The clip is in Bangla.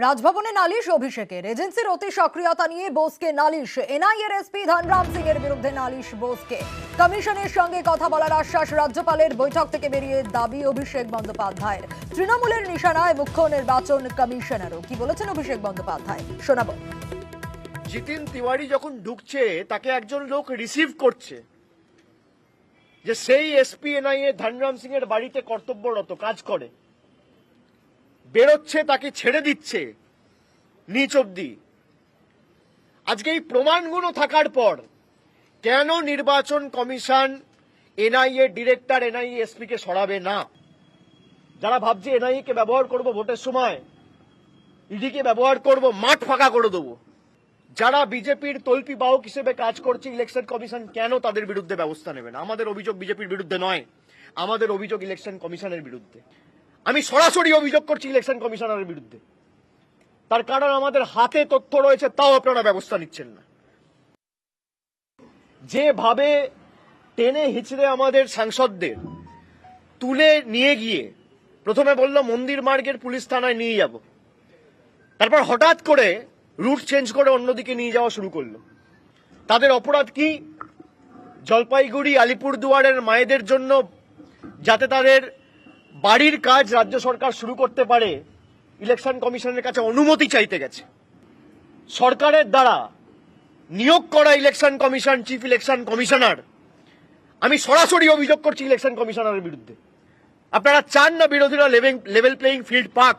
রাজভবনে নালিশ অভিষেকের এজেন্সির অতি সক্রিয়তা নিয়ে বোসকে নালিশ এনআইএর এসপি ধনরাম সিং এর বিরুদ্ধে নালিশ বোসকে কমিশনের সঙ্গে কথা বলার আশ্বাস রাজ্যপালের বৈঠক থেকে বেরিয়ে দাবি অভিষেক বন্দ্যোপাধ্যায়ের তৃণমূলের নিশানায় মুখ্য নির্বাচন কমিশনারও কি বলেছেন অভিষেক বন্দ্যোপাধ্যায় শোনাবো। জিতিন তিওয়ারি যখন ঢুকছে তাকে একজন লোক রিসিভ করছে যে সেই এসপি এনআইএ ধনরাম সিং এর বাড়িতে কর্তব্যরত কাজ করে, বেরোচ্ছে তাকে ছেড়ে দিচ্ছে নিচ অব্দি। আজকে এই প্রমাণগুলো থাকার পর কেন নির্বাচন commission NIA director NIA SP কে সরাবে না? যারা ভাবছে এনআইএ কে ব্যবহার করব ভোটের সময়, ইডি কে ব্যবহার করব মাঠ ফাঁকা করে দেবো, যারা বিজেপির তল্পি বাহক হিসেবে কাজ করছে ইলেকশন কমিশন কেন তাদের বিরুদ্ধে ব্যবস্থা নেবে না? আমাদের অভিযোগ বিজেপির বিরুদ্ধে নয়, আমাদের অভিযোগ ইলেকশন কমিশনের বিরুদ্ধে। আমি সরাসরি অভিযোগ করছি ইলেকশন কমিশনারের বিরুদ্ধে, তার কারণ আমাদের হাতে তথ্য রয়েছে, তাও আপনারা ব্যবস্থা নিচ্ছেন না। যেভাবে টেনে হিচড়ে আমাদের সাংসদদের তুলে নিয়ে গিয়ে প্রথমে বললো মন্দির মার্গের পুলিশ থানায় নিয়ে যাব, তারপর হঠাৎ করে রুট চেঞ্জ করে অন্যদিকে নিয়ে যাওয়া শুরু করলো। তাদের অপরাধ কি? জলপাইগুড়ি আলিপুরদুয়ারের মায়েদের জন্য যাতে তাদের বাড়ির কাজ রাজ্য সরকার শুরু করতে পারে, ইলেকশন কমিশনের কাছে অনুমতি চাইতে গেছে। সরকারের দ্বারা নিয়োগ করা election commission chief election commissioner, আমি সরাসরি অভিযোগ করছি ইলেকশন কমিশনারের বিরুদ্ধে। আপনারা চান না বিরোধীরা লেভেল প্লেইং ফিল্ড পাক?